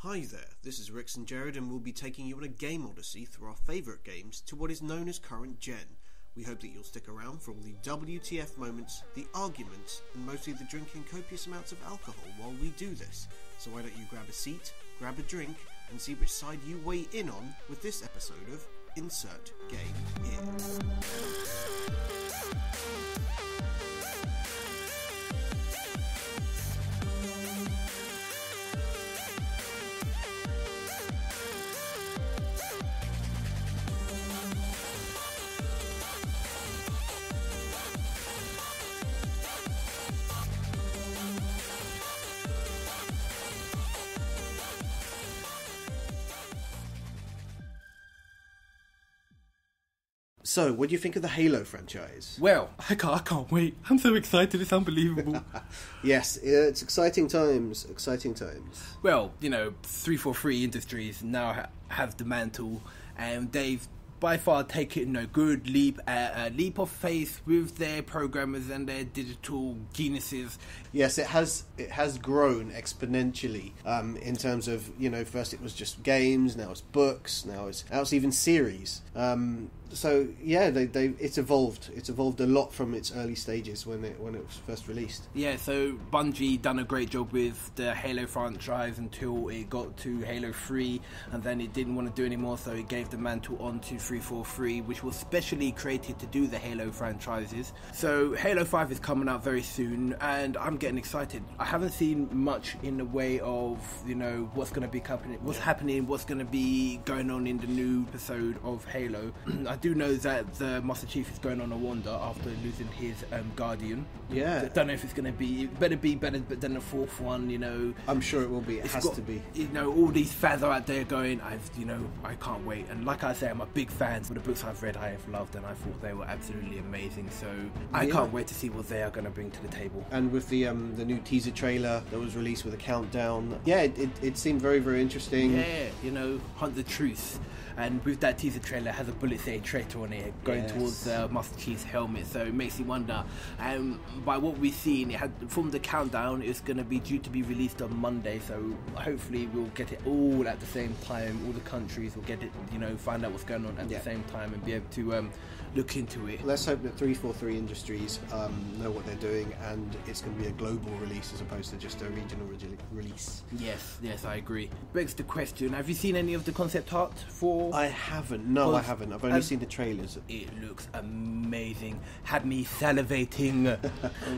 Hi there, this is Rix and Jared, and we'll be taking you on a game odyssey through our favourite games to what is known as current gen. We hope that you'll stick around for all the WTF moments, the arguments, and mostly the drinking copious amounts of alcohol while we do this. So why don't you grab a seat, grab a drink, and see which side you weigh in on with this episode of Insert Game Here. So, what do you think of the Halo franchise? Well, I can't wait. I'm so excited. It's unbelievable. Yes, it's exciting times. Exciting times. Well, 343 Industries now have the mantle, and they've by far taken a good leap of faith with their programmers and their digital geniuses. Yes, it has grown exponentially in terms of, first it was just games, now it's books, now it's even series. So yeah, it's evolved. It's evolved a lot from its early stages when it was first released. Yeah, so Bungie done a great job with the Halo franchise until it got to Halo 3, and then it didn't want to do anymore, so it gave the mantle on to 343, which was specially created to do the Halo franchises. So Halo 5 is coming out very soon, and I'm getting excited. I haven't seen much in the way of what's going to be happening, what's going to be going on in the new episode of Halo. I do know that the Master Chief is going on a wander after losing his Guardian. Yeah. So I don't know if it's going to be... It better be better than the fourth one, I'm sure it will be. It has to be. All these fans are out there going, I can't wait. And like I say, I'm a big fan. For the books I've read, I have loved, and I thought they were absolutely amazing. So I can't wait to see what they are going to bring to the table. And with the new teaser trailer that was released with a countdown, it seemed very, very interesting. Yeah, hunt the truth. And with that teaser trailer, it has a bullet saying traitor on it going towards Master Chief's helmet, so it makes you wonder. By what we've seen, it had from the countdown, it's going to be due to be released on Monday, so hopefully we'll get it all at the same time. All the countries will get it, find out what's going on at the same time and be able to look into it. Let's hope that 343 Industries know what they're doing, and it's going to be a global release as opposed to just a regional release. Yes, I agree. Begs the question, have you seen any of the concept art for... I haven't. No, I haven't. I've only seen the trailers. It looks amazing. Had me salivating.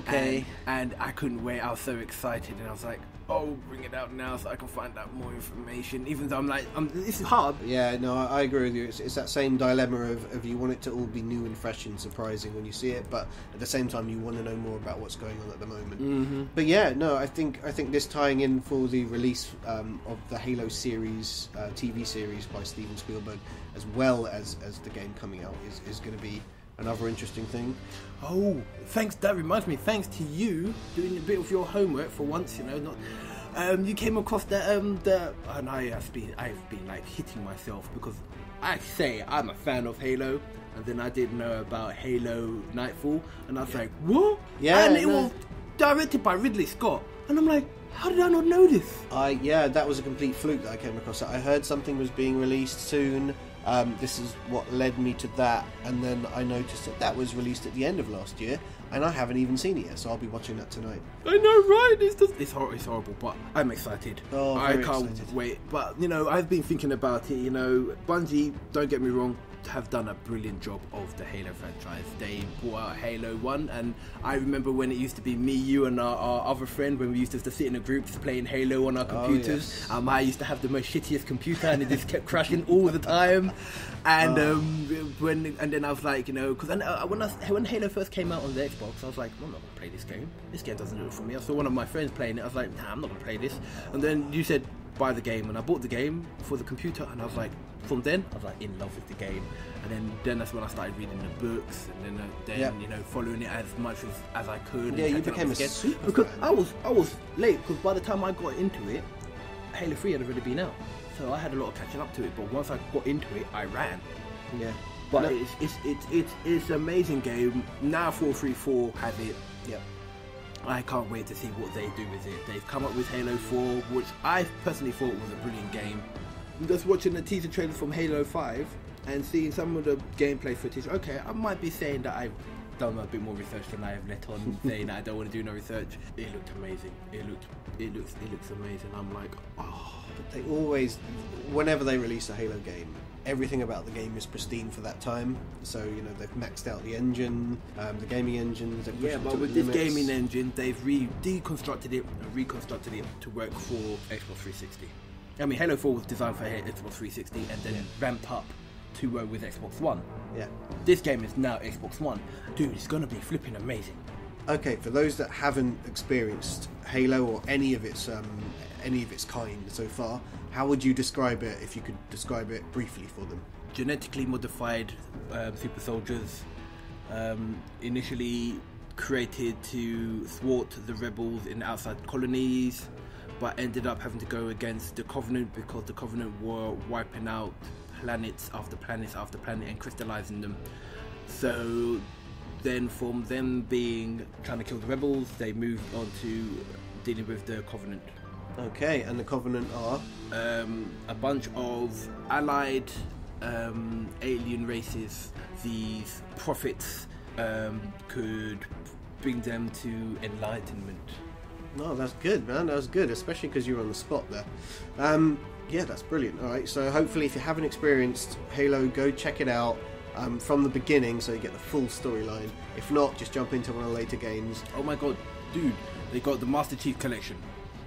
Okay. And I couldn't wait. I was so excited, and I was like, oh, bring it out now so I can find out more information. Even though I'm like, this is hard. Yeah, no, I agree with you. It's that same dilemma of you want it to all be new and fresh and surprising when you see it, but at the same time you want to know more about what's going on at the moment. Mm-hmm. But yeah, no, I think this tying in for the release of the Halo series, TV series by Steven Spielberg, as well as the game coming out, is going to be another interesting thing. Oh, thanks. That reminds me. Thanks to you doing a bit of your homework for once. You came across and I've been like hitting myself because I say I'm a fan of Halo, and then I didn't know about Halo Nightfall, and I was like, what? Yeah, and it was directed by Ridley Scott, and I'm like, how did I not know this? That was a complete fluke that I came across. I heard something was being released soon. This is what led me to that, and then I noticed that was released at the end of last year, and I haven't even seen it yet, so I'll be watching that tonight. I know, right? It's horrible, but I'm excited. Oh, I very can't excited. wait. But I've been thinking about it. Bungie, don't get me wrong, have done a brilliant job of the Halo franchise. They brought out Halo 1, and I remember when it used to be me, you, and our other friend, when we used to sit in a group playing Halo on our computers. Oh, yes. I used to have the most shittiest computer, and it just kept crashing all the time. And then I was like, because when Halo first came out on the Xbox, I was like, I'm not gonna play this game. This game doesn't do it for me. I saw one of my friends playing it. I was like, nah, I'm not gonna play this. And then you said buy the game, and I bought the game for the computer, and I was like, from then I was like in love with the game. And then that's when I started reading the books, and then following it as much as I could. Yeah, you became a super because fan. I was late, because by the time I got into it, Halo 3 had already been out. So I had a lot of catching up to it, but once I got into it, I ran. Yeah. But it's an amazing game. Now 434 has it. Yeah. I can't wait to see what they do with it. They've come up with Halo 4, which I personally thought was a brilliant game. Just watching the teaser trailers from Halo 5 and seeing some of the gameplay footage, okay, I might be saying that I've done a bit more research than I have let on, saying that I don't want to do no research. It looked amazing. It looks amazing. I'm like, oh. But they always, whenever they release a Halo game, everything about the game is pristine for that time. So, you know, they've maxed out the engine, the gaming engines. Yeah, but with this gaming engine, they've deconstructed it and reconstructed it to work for Xbox 360. I mean, Halo 4 was designed for Xbox 360 and then ramped up to work with Xbox One. Yeah. This game is now Xbox One. Dude, it's going to be flipping amazing. Okay, for those that haven't experienced Halo or any of its kind so far, how would you describe it if you could describe it briefly for them? Genetically modified super soldiers, initially created to thwart the rebels in outside colonies, but ended up having to go against the Covenant because the Covenant were wiping out planets after planet after planet and crystallizing them. So then from them trying to kill the rebels, they moved on to dealing with the Covenant. Okay, and the Covenant are? A bunch of allied alien races. These prophets could bring them to enlightenment. No, that's good, man. That was good, especially because you were on the spot there. Yeah, that's brilliant. All right, so hopefully if you haven't experienced Halo, go check it out from the beginning so you get the full storyline. If not, just jump into one of the later games. Oh my god, dude, they got the Master Chief Collection.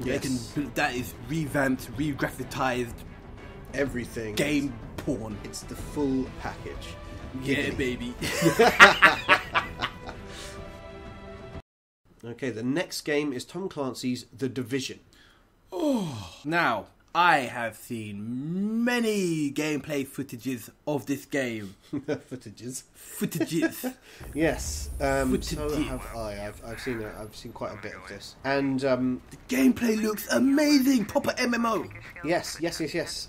Yes. That is revamped, re-graphitized, everything. Game porn. It's the full package. Yeah, baby. Okay, the next game is Tom Clancy's The Division. Oh, now, I have seen many gameplay footages of this game. Footages? Yes. So have I. I've seen it. I've seen quite a bit of this. And the gameplay looks amazing. Proper MMO. Yes.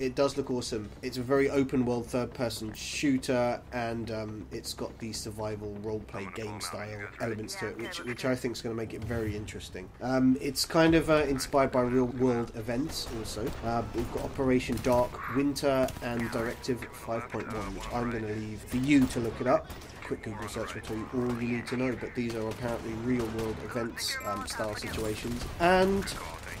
It does look awesome. It's a very open world third person shooter, and it's got the survival roleplay game style elements to it, which I think is going to make it very interesting. It's kind of inspired by real world events also. We've got Operation Dark Winter and Directive 5.1, which I'm going to leave for you to look it up. A quick Google search will tell you all you need to know, but these are apparently real world events style situations. And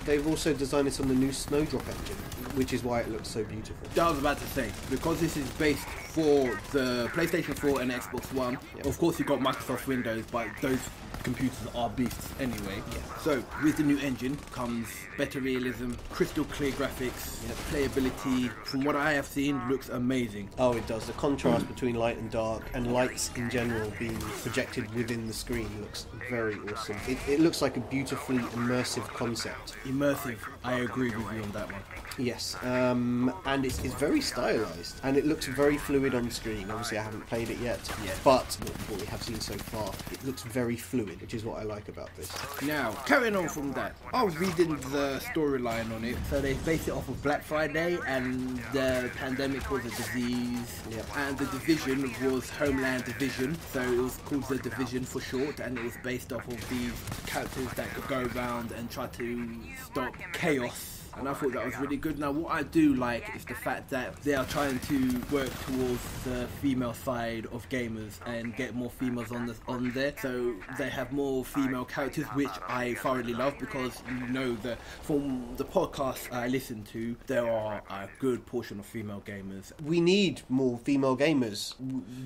they've also designed this on the new Snowdrop engine, which is why it looks so beautiful. I was about to say, because this is based for the PlayStation 4 and Xbox One, of course you've got Microsoft Windows, but those computers are beasts anyway. So with the new engine comes better realism, crystal clear graphics, playability. From what I have seen, looks amazing. Oh, it does. The contrast between light and dark, and lights in general being projected within the screen, looks very awesome. It looks like a beautifully immersive concept. Immersive, I agree with you on that one. Yes, and it's very stylized, and it looks very fluid on screen. Obviously I haven't played it yet, but what we have seen so far, it looks very fluid, which is what I like about this. Now, carrying on from that, I was reading the storyline on it. So they based it off of Black Friday, and the pandemic was a disease, and the Division was Homeland Division, so it was called The Division for short, and it was based off of these characters that could go around and try to stop chaos. And I thought that was really good. Now, what I do like is the fact that they are trying to work towards the female side of gamers and get more females on there. So they have more female characters, which I thoroughly love, because you know that from the podcasts I listen to, there are a good portion of female gamers. We need more female gamers.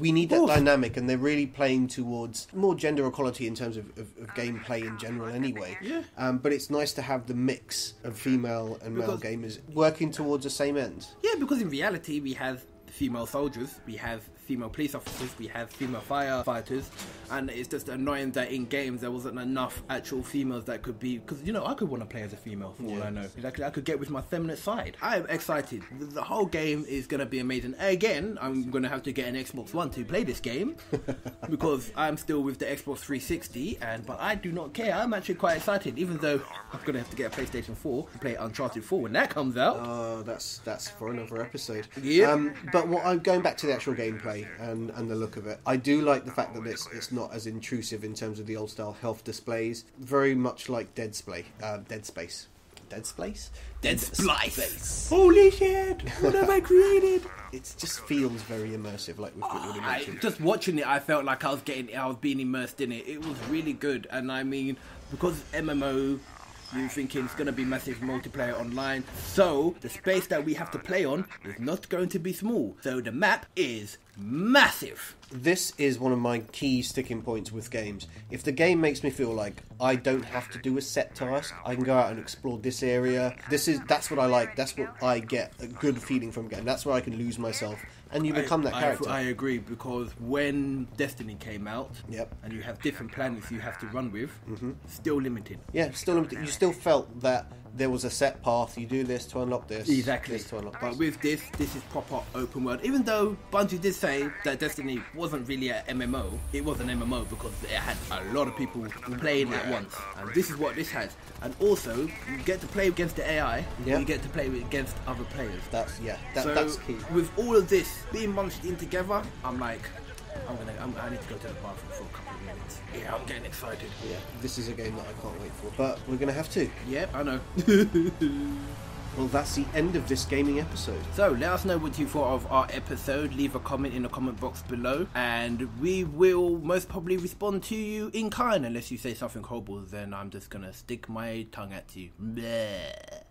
We need that dynamic, and they're really playing towards more gender equality in terms of gameplay in general anyway. Yeah. But it's nice to have the mix of female and male gamers working towards the same end. Yeah, because in reality we have female soldiers, we have female police officers, we have female firefighters, and it's just annoying that in games there wasn't enough actual females that could be, because you know I could want to play as a female for all I know. Exactly, I could get with my feminine side. I'm excited. The whole game is going to be amazing. Again, I'm going to have to get an Xbox One to play this game because I'm still with the Xbox 360, but I do not care. I'm actually quite excited, even though I'm going to have to get a PlayStation 4 to play Uncharted 4 when that comes out. Oh, that's for another episode. Yeah. But what I'm going back to the actual gameplay. gameplay and the look of it. I do like the fact that it's not as intrusive in terms of the old style health displays. Very much like Dead Space. Dead Space? Dead Splice. Holy shit! What have I created? It just feels very immersive, like we've already mentioned. Just watching it, I felt like I was being immersed in it. It was really good, and I mean, because it's MMO, you're thinking it's going to be massive multiplayer online, so the space that we have to play on is not going to be small. So the map is massive. This is one of my key sticking points with games. If the game makes me feel like I don't have to do a set task, I can go out and explore this area. That's what I like. That's what I get a good feeling from game. That's where I can lose myself, and you become that character. I agree, because when Destiny came out, yep, and you have different planets you have to run with, still limited. Yeah, still limited. You still felt that there was a set path. You do this to unlock this. Exactly. This to unlock this. But with this is proper open world. Even though Bungie did say that Destiny wasn't really an MMO, it was an MMO because it had a lot of people playing at once. And this is what this has. And also, you get to play against the AI, you get to play against other players. That's key. With all of this being munched in together, I'm like, I need to go to the bathroom for a couple of minutes. Yeah, I'm getting excited. Yeah, this is a game that I can't wait for, but we're going to have to. Yep, I know. Well, that's the end of this gaming episode. So, let us know what you thought of our episode. Leave a comment in the comment box below, and we will most probably respond to you in kind. Unless you say something horrible, then I'm just going to stick my tongue at you. Bleh.